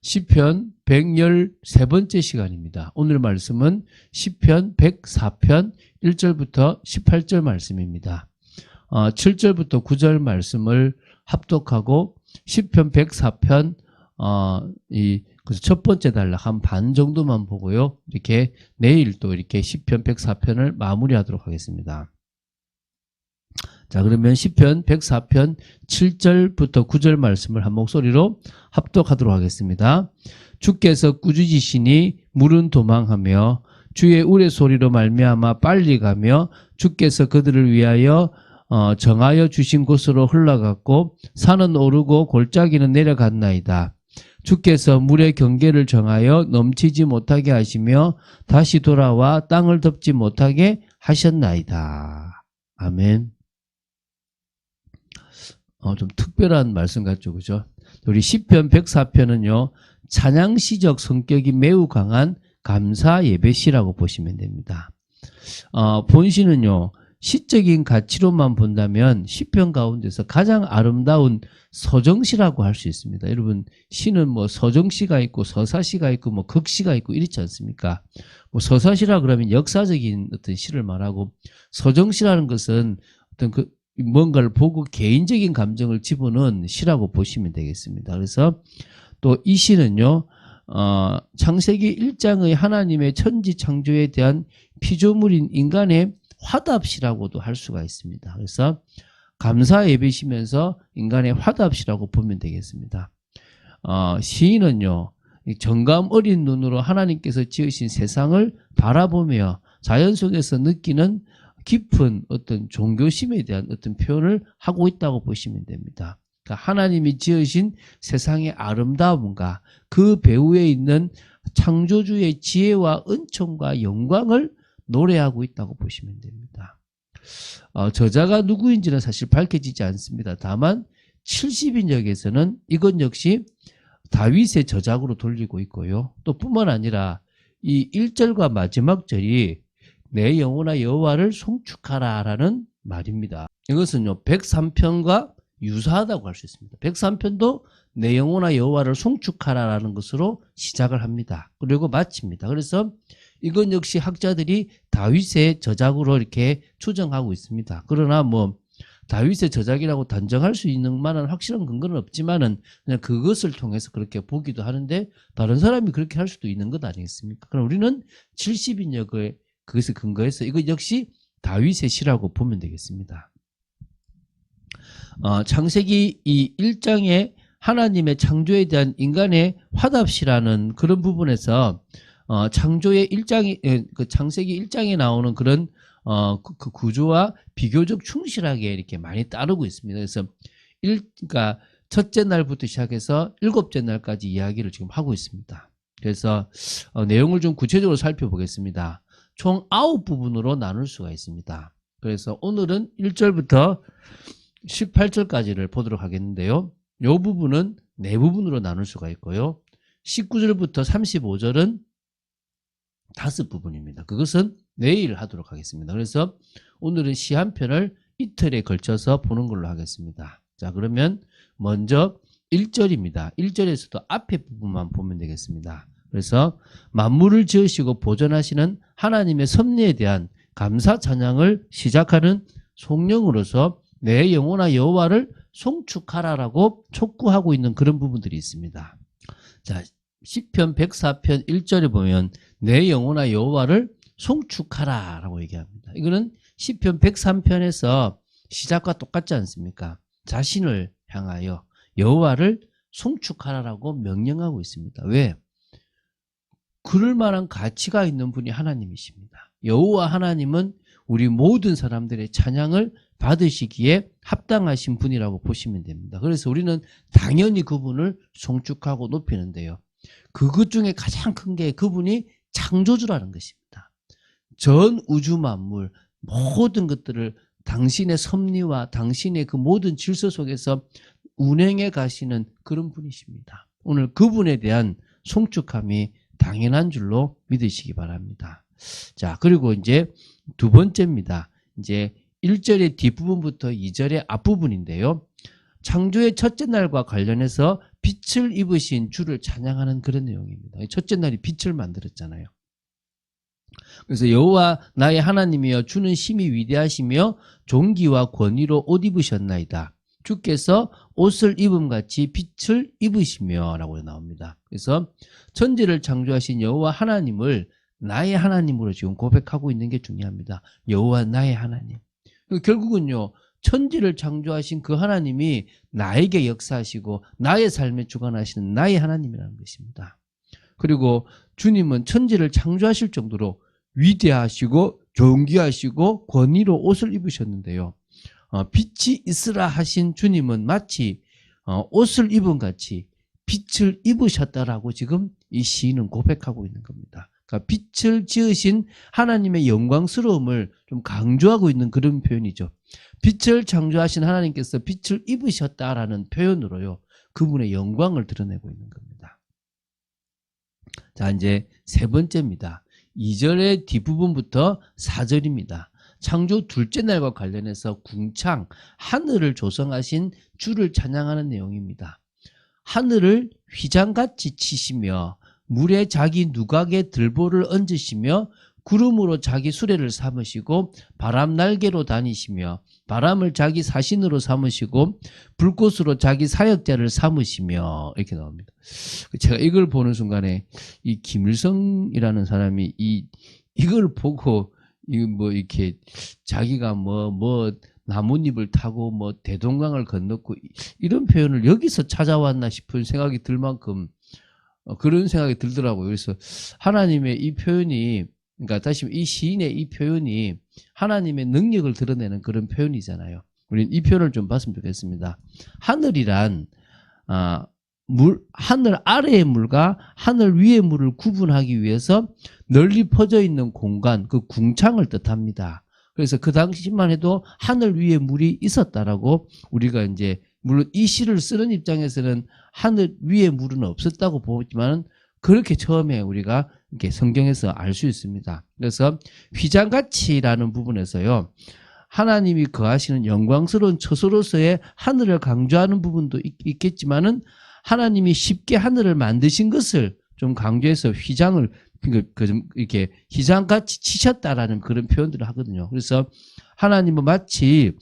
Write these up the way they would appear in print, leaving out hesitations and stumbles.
시편 113번째 시간입니다. 오늘 말씀은 시편 104편 1절부터 18절 말씀입니다. 7절부터 9절 말씀을 합독하고 시편 104편 그래서 첫 번째 단락 한 반 정도만 보고요. 이렇게 내일 또 이렇게 시편 104편을 마무리하도록 하겠습니다. 자, 그러면 시편 104편 7절부터 9절 말씀을 한 목소리로 합독하도록 하겠습니다. 주께서 꾸짖으시니 물은 도망하며 주의 우레소리로 말미암아 빨리 가며 주께서 그들을 위하여 정하여 주신 곳으로 흘러갔고 산은 오르고 골짜기는 내려갔나이다. 주께서 물의 경계를 정하여 넘치지 못하게 하시며 다시 돌아와 땅을 덮지 못하게 하셨나이다. 아멘. 좀 특별한 말씀 같죠, 그죠? 우리 시편 104편은요, 찬양시적 성격이 매우 강한 감사 예배시라고 보시면 됩니다. 본시는요, 시적인 가치로만 본다면 시편 가운데서 가장 아름다운 서정시라고 할 수 있습니다. 여러분, 시는 뭐 서정시가 있고 서사시가 있고 뭐 극시가 있고 이렇지 않습니까? 뭐 서사시라 그러면 역사적인 어떤 시를 말하고 서정시라는 것은 어떤 뭔가를 보고 개인적인 감정을 집어넣은 시라고 보시면 되겠습니다. 그래서 또 이 시는요, 창세기 1장의 하나님의 천지 창조에 대한 피조물인 인간의 화답시라고도 할 수가 있습니다. 그래서 감사 예배시면서 인간의 화답시라고 보면 되겠습니다. 시인은요, 정감 어린 눈으로 하나님께서 지으신 세상을 바라보며 자연 속에서 느끼는 깊은 어떤 종교심에 대한 어떤 표현을 하고 있다고 보시면 됩니다. 그러니까 하나님이 지으신 세상의 아름다움과 그 배후에 있는 창조주의 지혜와 은총과 영광을 노래하고 있다고 보시면 됩니다. 저자가 누구인지는 사실 밝혀지지 않습니다. 다만 70인역에서는 이것 역시 다윗의 저작으로 돌리고 있고요. 또 뿐만 아니라 이 1절과 마지막 절이 내 영혼아 여호와를 송축하라 라는 말입니다. 이것은요 103편과 유사하다고 할 수 있습니다. 103편도 내 영혼아 여호와를 송축하라 라는 것으로 시작을 합니다. 그리고 마칩니다. 그래서 이건 역시 학자들이 다윗의 저작으로 이렇게 추정하고 있습니다. 그러나 뭐 다윗의 저작이라고 단정할 수 있는 만한 확실한 근거는 없지만은 그냥 그것을 통해서 그렇게 보기도 하는데 다른 사람이 그렇게 할 수도 있는 것 아니겠습니까? 그럼 우리는 70인역을 그것에 근거해서 이거 역시 다윗의 시라고 보면 되겠습니다. 창세기 이 1장에 하나님의 창조에 대한 인간의 화답시라는 그런 부분에서 창조의 1장이 그 창세기 1장에 나오는 그런 그 구조와 비교적 충실하게 이렇게 많이 따르고 있습니다. 그래서 그러니까 첫째 날부터 시작해서 일곱째 날까지 이야기를 지금 하고 있습니다. 그래서 내용을 좀 구체적으로 살펴보겠습니다. 총 9부분으로 나눌 수가 있습니다. 그래서 오늘은 1절부터 18절까지를 보도록 하겠는데요. 이 부분은 4부분으로 나눌 수가 있고요. 19절부터 35절은 5부분입니다. 그것은 내일 하도록 하겠습니다. 그래서 오늘은 시 한 편을 이틀에 걸쳐서 보는 걸로 하겠습니다. 자, 그러면 먼저 1절입니다. 1절에서도 앞에 부분만 보면 되겠습니다. 그래서 만물을 지으시고 보존하시는 하나님의 섭리에 대한 감사 찬양을 시작하는 송령으로서 내 영혼아 여호와를 송축하라라고 촉구하고 있는 그런 부분들이 있습니다. 자, 시편 104편 1절에 보면 내 영혼아 여호와를 송축하라라고 얘기합니다. 이거는 시편 103편에서 시작과 똑같지 않습니까? 자신을 향하여 여호와를 송축하라라고 명령하고 있습니다. 왜? 그럴 만한 가치가 있는 분이 하나님이십니다. 여호와 하나님은 우리 모든 사람들의 찬양을 받으시기에 합당하신 분이라고 보시면 됩니다. 그래서 우리는 당연히 그분을 송축하고 높이는데요. 그것 중에 가장 큰 게 그분이 창조주라는 것입니다. 전 우주 만물 모든 것들을 당신의 섭리와 당신의 그 모든 질서 속에서 운행해 가시는 그런 분이십니다. 오늘 그분에 대한 송축함이 당연한 줄로 믿으시기 바랍니다. 자, 그리고 이제 두 번째입니다. 이제 1절의 뒷부분부터 2절의 앞부분인데요. 창조의 첫째 날과 관련해서 빛을 입으신 주를 찬양하는 그런 내용입니다. 첫째 날이 빛을 만들었잖아요. 그래서 여호와 나의 하나님이여 주는 심히 위대하시며 존귀와 권위로 옷 입으셨나이다. 주께서 옷을 입음같이 빛을 입으시며 라고 나옵니다. 그래서 천지를 창조하신 여호와 하나님을 나의 하나님으로 지금 고백하고 있는 게 중요합니다. 여호와 나의 하나님. 결국은요, 천지를 창조하신 그 하나님이 나에게 역사하시고 나의 삶에 주관하시는 나의 하나님이라는 것입니다. 그리고 주님은 천지를 창조하실 정도로 위대하시고 존귀하시고 권위로 옷을 입으셨는데요. 빛이 있으라 하신 주님은 마치 옷을 입은 같이 빛을 입으셨다라고 지금 이 시인은 고백하고 있는 겁니다. 그러니까 빛을 지으신 하나님의 영광스러움을 좀 강조하고 있는 그런 표현이죠. 빛을 창조하신 하나님께서 빛을 입으셨다라는 표현으로요, 그분의 영광을 드러내고 있는 겁니다. 자, 이제 세 번째입니다. 2절의 뒷부분부터 4절입니다. 창조 둘째 날과 관련해서 궁창, 하늘을 조성하신 주를 찬양하는 내용입니다. 하늘을 휘장같이 치시며 물에 자기 누각에 들보를 얹으시며 구름으로 자기 수레를 삼으시고 바람 날개로 다니시며 바람을 자기 사신으로 삼으시고 불꽃으로 자기 사역자를 삼으시며 이렇게 나옵니다. 제가 이걸 보는 순간에 이 김일성이라는 사람이 이걸 보고 뭐 이렇게 자기가 뭐 나뭇잎을 타고 뭐 대동강을 건넜고 이런 표현을 여기서 찾아왔나 싶은 생각이 들 만큼 그런 생각이 들더라고요. 그래서 하나님의 이 표현이, 그러니까 다시 이 시인의 이 표현이 하나님의 능력을 드러내는 그런 표현이잖아요. 우리는 이 표현을 좀 봤으면 좋겠습니다. 하늘이란 하늘 아래의 물과 하늘 위의 물을 구분하기 위해서 널리 퍼져 있는 공간, 그 궁창을 뜻합니다. 그래서 그 당시만 해도 하늘 위에 물이 있었다라고 우리가 이제, 물론 이 시를 쓰는 입장에서는 하늘 위에 물은 없었다고 보지만 그렇게 처음에 우리가 이렇게 성경에서 알 수 있습니다. 그래서 휘장같이라는 부분에서요, 하나님이 거하시는 영광스러운 처소로서의 하늘을 강조하는 부분도 있겠지만은 하나님이 쉽게 하늘을 만드신 것을 좀 강조해서 휘장을 이렇게 휘장같이 치셨다라는 그런 표현들을 하거든요. 그래서 하나님은 마치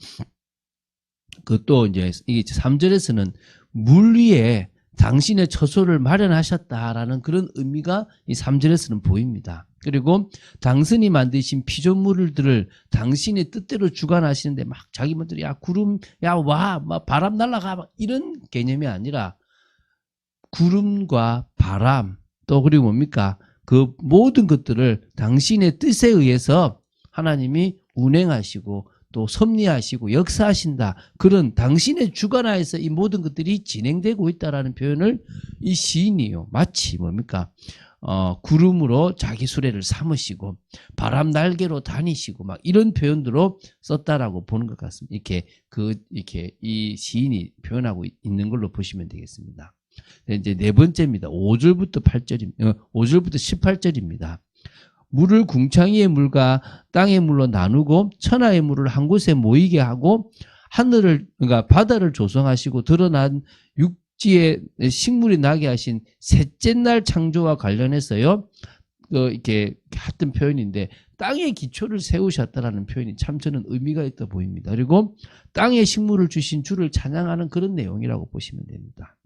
또 이제 이게 3절에서는 물 위에 당신의 처소를 마련하셨다라는 그런 의미가 이 3절에서는 보입니다. 그리고 당신이 만드신 피조물들을 당신의 뜻대로 주관하시는데 막 자기분들이 야 구름 야 와 막 바람 날아가 막 이런 개념이 아니라 구름과 바람 또 그리고 뭡니까 그 모든 것들을 당신의 뜻에 의해서 하나님이 운행하시고 또 섭리하시고 역사하신다. 그런 당신의 주관하에서 이 모든 것들이 진행되고 있다라는 표현을 이 시인이요. 마치 뭡니까? 구름으로 자기 수레를 삼으시고 바람 날개로 다니시고 막 이런 표현들로 썼다라고 보는 것 같습니다. 이렇게 이 시인이 표현하고 있는 걸로 보시면 되겠습니다. 이제 네 번째입니다. 5절부터 18절입니다. 물을 궁창이의 물과 땅의 물로 나누고 천하의 물을 한 곳에 모이게 하고 하늘을 그러니까 바다를 조성하시고 드러난 육지에 식물이 나게 하신 셋째 날 창조와 관련해서요. 이렇게 같은 표현인데 땅의 기초를 세우셨다라는 표현이 참 저는 의미가 있다 보입니다. 그리고 땅에 식물을 주신 주를 찬양하는 그런 내용이라고 보시면 됩니다.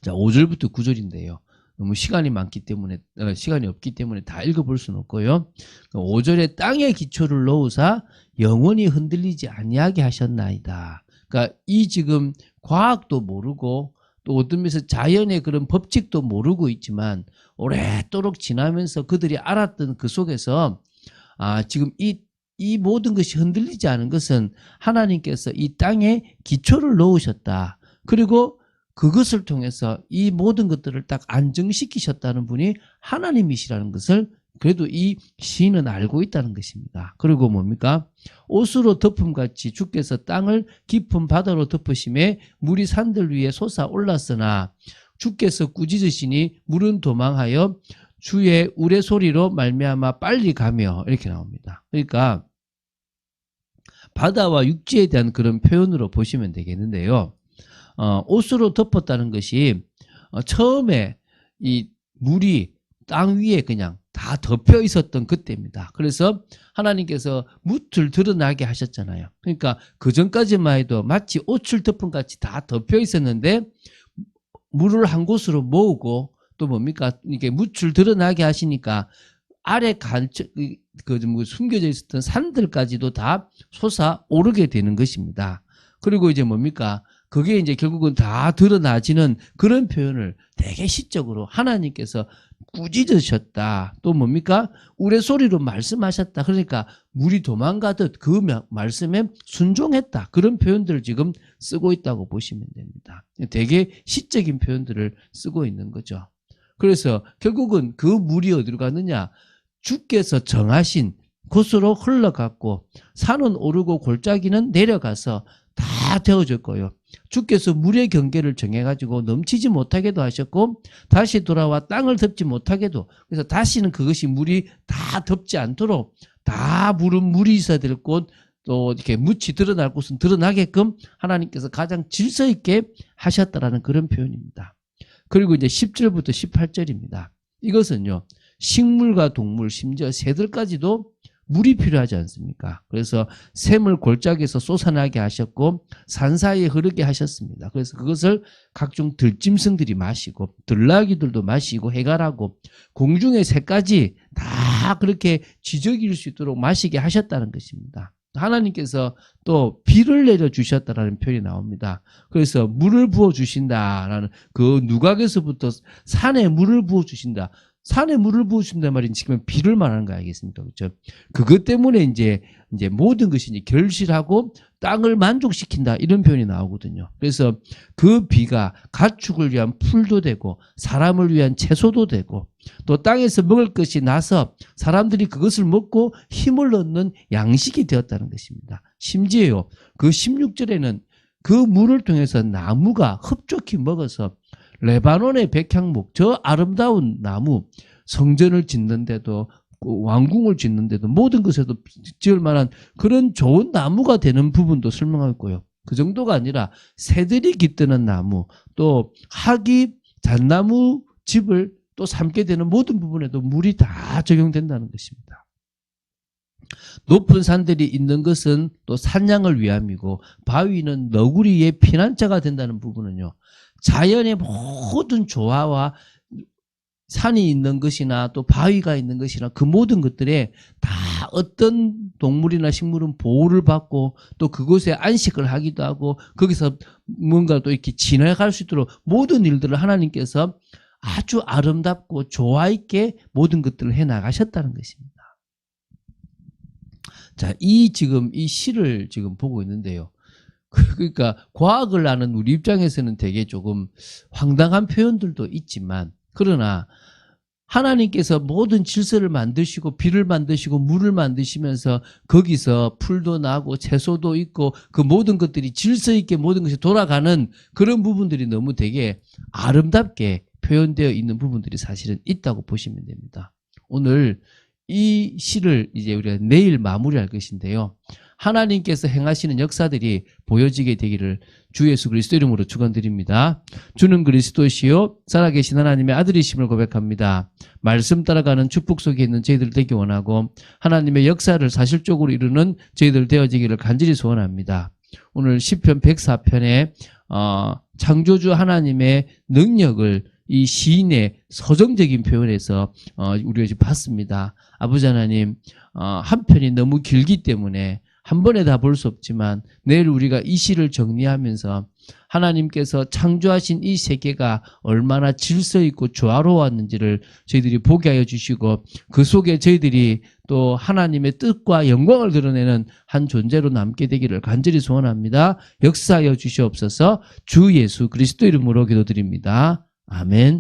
자, 5절부터 9절인데요. 너무 시간이 많기 때문에 시간이 없기 때문에 다 읽어볼 수는 없고요. 5절에 땅의 기초를 놓으사 영원히 흔들리지 아니하게 하셨나이다. 그러니까 이 지금 과학도 모르고 또 어떤 면에서 자연의 그런 법칙도 모르고 있지만 오랫도록 지나면서 그들이 알았던 그 속에서 지금 이 모든 것이 흔들리지 않은 것은 하나님께서 이 땅에 기초를 놓으셨다. 그리고 그것을 통해서 이 모든 것들을 딱 안정시키셨다는 분이 하나님이시라는 것을 그래도 이 시인은 알고 있다는 것입니다. 그리고 뭡니까? 옷으로 덮음같이 주께서 땅을 깊은 바다로 덮으심에 물이 산들 위에 솟아올랐으나 주께서 꾸짖으시니 물은 도망하여 주의 우레소리로 말미암아 빨리 가며 이렇게 나옵니다. 그러니까 바다와 육지에 대한 그런 표현으로 보시면 되겠는데요. 옷으로 덮었다는 것이 처음에 이 물이 땅 위에 그냥 다 덮여 있었던 그때입니다. 그래서 하나님께서 뭇을 드러나게 하셨잖아요. 그러니까 그 전까지만 해도 마치 옷을 덮은 같이 다 덮여 있었는데 물을 한 곳으로 모으고 또 뭡니까? 이게 뭇을 드러나게 하시니까 아래 숨겨져 있었던 산들까지도 다 솟아오르게 되는 것입니다. 그리고 이제 뭡니까? 그게 이제 결국은 다 드러나지는 그런 표현을 되게 시적으로 하나님께서 꾸짖으셨다. 또 뭡니까? 우레소리로 말씀하셨다. 그러니까 물이 도망가듯 그 말씀에 순종했다. 그런 표현들을 지금 쓰고 있다고 보시면 됩니다. 되게 시적인 표현들을 쓰고 있는 거죠. 그래서 결국은 그 물이 어디로 갔느냐? 주께서 정하신 곳으로 흘러갔고 산은 오르고 골짜기는 내려가서 다 데워졌고요. 주께서 물의 경계를 정해가지고 넘치지 못하게도 하셨고 다시 돌아와 땅을 덮지 못하게도, 그래서 다시는 그것이 물이 다 덮지 않도록 다 물이 있어야 될 곳, 또 이렇게 묻이 드러날 곳은 드러나게끔 하나님께서 가장 질서 있게 하셨다라는 그런 표현입니다. 그리고 이제 10절부터 18절입니다. 이것은요, 식물과 동물, 심지어 새들까지도 물이 필요하지 않습니까? 그래서 샘을 골짜기에서 쏟아나게 하셨고 산 사이에 흐르게 하셨습니다. 그래서 그것을 각종 들짐승들이 마시고 들나귀들도 마시고 해갈하고 공중의 새까지 다 그렇게 지저귀일 수 있도록 마시게 하셨다는 것입니다. 하나님께서 또 비를 내려주셨다라는 표현이 나옵니다. 그래서 물을 부어주신다라는, 그 누각에서부터 산에 물을 부어주신다. 산에 물을 부어준단 말인 지금 비를 말하는 거 알겠습니까? 그렇죠? 그것 때문에 이제 모든 것이 이제 결실하고 땅을 만족시킨다, 이런 표현이 나오거든요. 그래서 그 비가 가축을 위한 풀도 되고 사람을 위한 채소도 되고 또 땅에서 먹을 것이 나서 사람들이 그것을 먹고 힘을 얻는 양식이 되었다는 것입니다. 심지어요, 그 16절에는 그 물을 통해서 나무가 흡족히 먹어서 레바논의 백향목, 저 아름다운 나무, 성전을 짓는데도 왕궁을 짓는데도 모든 것에도 지을 만한 그런 좋은 나무가 되는 부분도 설명하고 있고요. 그 정도가 아니라 새들이 깃드는 나무, 또 학이 잣나무 집을 또 삼게 되는 모든 부분에도 물이 다 적용된다는 것입니다. 높은 산들이 있는 것은 또 산양을 위함이고 바위는 너구리의 피난처가 된다는 부분은요, 자연의 모든 조화와 산이 있는 것이나 또 바위가 있는 것이나 그 모든 것들에 다 어떤 동물이나 식물은 보호를 받고 또 그곳에 안식을 하기도 하고 거기서 뭔가 또 이렇게 지나갈 수 있도록 모든 일들을 하나님께서 아주 아름답고 조화 있게 모든 것들을 해 나가셨다는 것입니다. 자, 지금 이 시를 지금 보고 있는데요. 그러니까 과학을 아는 우리 입장에서는 되게 조금 황당한 표현들도 있지만, 그러나 하나님께서 모든 질서를 만드시고 비를 만드시고 물을 만드시면서 거기서 풀도 나고 채소도 있고 그 모든 것들이 질서 있게 모든 것이 돌아가는 그런 부분들이 너무 되게 아름답게 표현되어 있는 부분들이 사실은 있다고 보시면 됩니다. 오늘 이 시를 이제 우리가 내일 마무리할 것인데요. 하나님께서 행하시는 역사들이 보여지게 되기를 주 예수 그리스도 이름으로 축원드립니다. 주는 그리스도시요 살아계신 하나님의 아들이심을 고백합니다. 말씀 따라가는 축복 속에 있는 저희들 되기 원하고 하나님의 역사를 사실적으로 이루는 저희들 되어지기를 간절히 소원합니다. 오늘 시편 104편에 창조주 하나님의 능력을 이 시인의 서정적인 표현에서 우리가 지금 봤습니다. 아버지 하나님, 한 편이 너무 길기 때문에 한 번에 다 볼 수 없지만 내일 우리가 이 시를 정리하면서 하나님께서 창조하신 이 세계가 얼마나 질서 있고 조화로웠는지를 저희들이 보게 하여 주시고 그 속에 저희들이 또 하나님의 뜻과 영광을 드러내는 한 존재로 남게 되기를 간절히 소원합니다. 역사하여 주시옵소서. 주 예수 그리스도 이름으로 기도드립니다. 아멘.